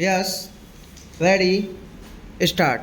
Yes, ready, start.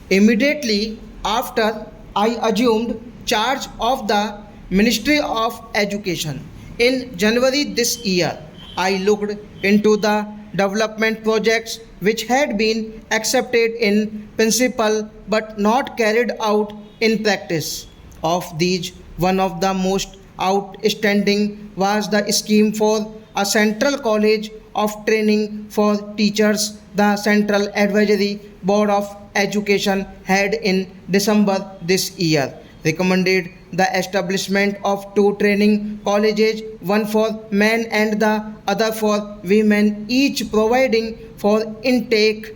Immediately after I assumed charge of the Ministry of Education in January this year, I looked into the development projects which had been accepted in principle but not carried out in practice. Of these, one of the most outstanding was the scheme for a central college of training for teachers. The Central Advisory Board of Education had in December this year recommended the establishment of two training colleges, one for men and the other for women, each providing for intake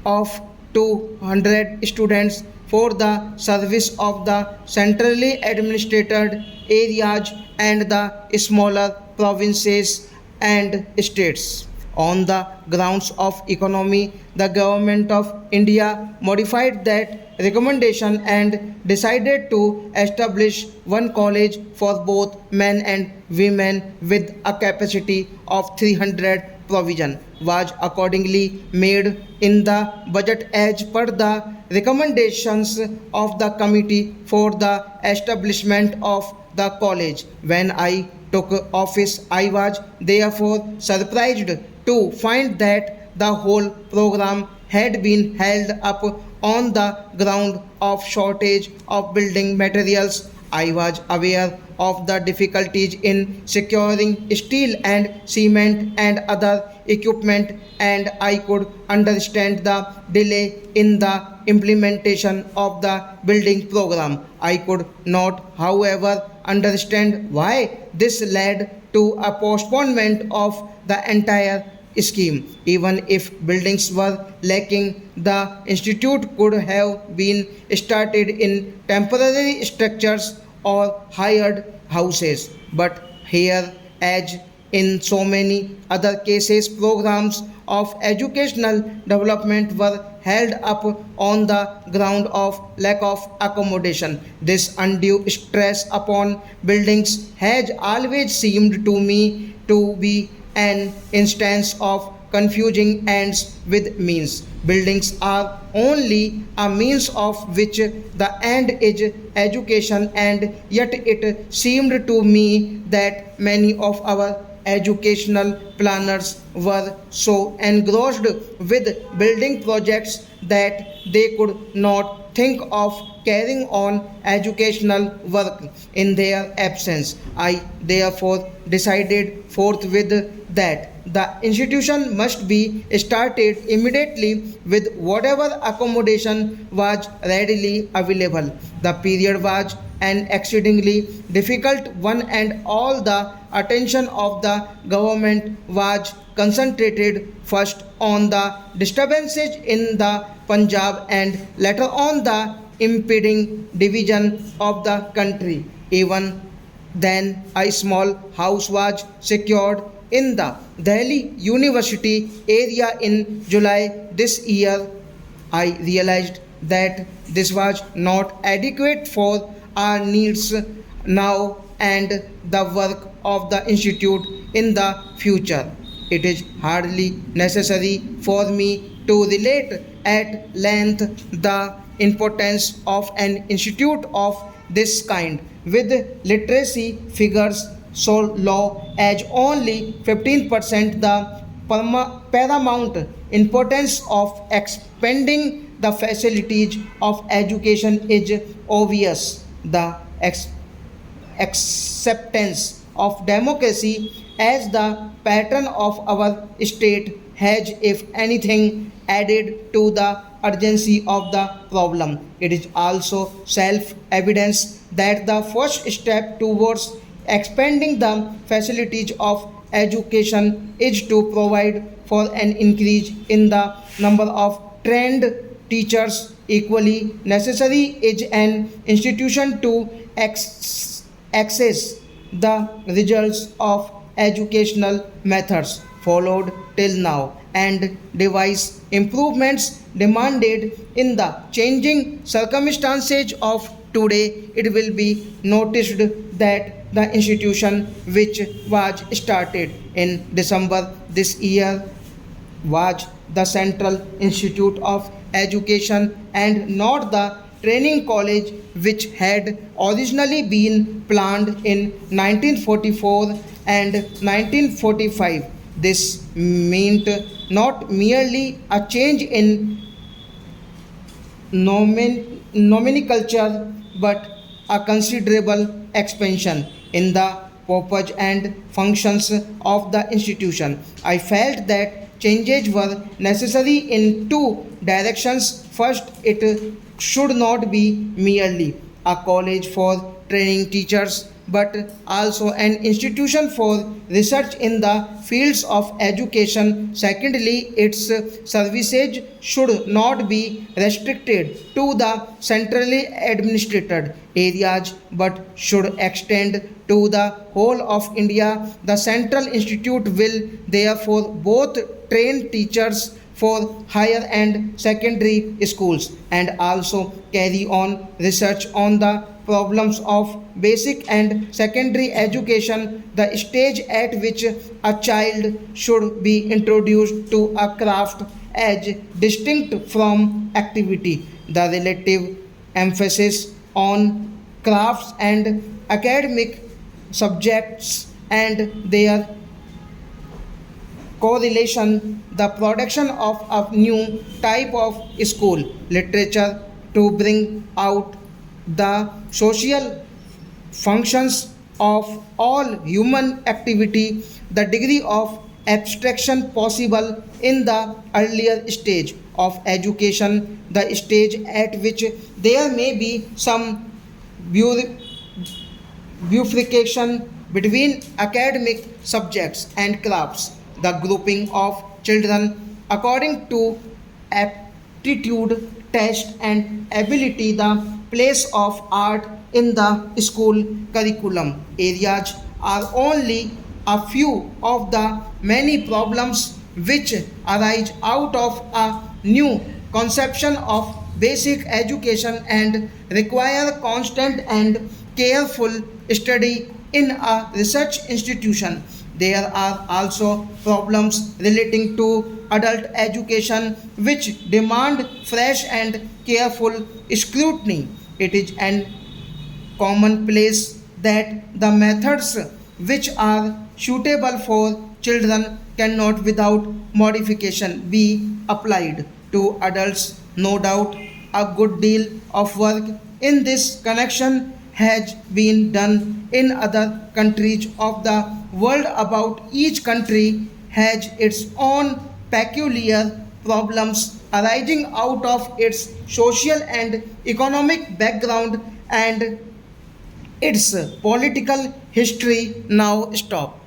of 200 students for the service of the centrally administered areas and the smaller provinces and states. On the grounds of economy, the government of India modified that recommendation and decided to establish one college for both men and women with a capacity of 300. Provision was accordingly made in the budget as per the recommendations of the committee for the establishment of the college. When I took office, I was therefore surprised to find that the whole program had been held up on the ground of shortage of building materials. I was aware of the difficulties in securing steel and cement and other equipment, and I could understand the delay in the implementation of the building program. I could not, however, understand why this led to a postponement of the entire scheme. Even if buildings were lacking, the institute could have been started in temporary structures or hired houses. But here, as in so many other cases, programs of educational development were held up on the ground of lack of accommodation. This undue stress upon buildings has always seemed to me to be an instance of confusing ends with means. Buildings are only a means of which the end is education, and yet it seemed to me that many of our educational planners were so engrossed with building projects that they could not think of carrying on educational work in their absence. I therefore decided forthwith that the institution must be started immediately with whatever accommodation was readily available. The period was an exceedingly difficult one, and all the attention of the government was concentrated first on the disturbances in the Punjab and later on the impending division of the country. Even then, a small house was secured in the Delhi University area in July this year. I realized that this was not adequate for our needs now and the work of the institute in the future. It is hardly necessary for me to relate at length the importance of an institute of this kind, with literacy figures so low as only 15%. The paramount importance of expanding the facilities of education is obvious. The acceptance of democracy as the pattern of our state has, if anything, added to the urgency of the problem. It is also self evident that the first step towards expanding the facilities of education is to provide for an increase in the number of trained teachers. Equally necessary is an institution to access the results of educational methods followed till now and devise improvements demanded in the changing circumstances of today. It will be noticed that the institution which was started in December this year was the Central Institute of Education and not the training college which had originally been planned in 1944 and 1945. This meant not merely a change in nomenclature but a considerable expansion in the purpose and functions of the institution. I felt that changes were necessary in two directions. First, it should not be merely a college for training teachers but also an institution for research in the fields of education. Secondly, its services should not be restricted to the centrally administered areas but should extend to the whole of India. The Central Institute will therefore both train teachers for higher and secondary schools and also carry on research on the problems of basic and secondary education, the stage at which a child should be introduced to a craft as distinct from activity, the relative emphasis on crafts and academic subjects and their correlation, the production of a new type of school literature to bring out the social functions of all human activity, the degree of abstraction possible in the earlier stage of education, the stage at which there may be some bifurcation between academic subjects and crafts, the grouping of children according to aptitude test and ability, the place of art in the school curriculum areas are only a few of the many problems which arise out of a new conception of basic education and require constant and careful study in a research institution. There are also problems relating to adult education which demand fresh and careful scrutiny. It is an commonplace that the methods which are suitable for children cannot without modification be applied to adults. No doubt a good deal of work in this connection has been done in other countries of the world. About each country has its own peculiar problems arising out of its social and economic background and its political history. Now stop.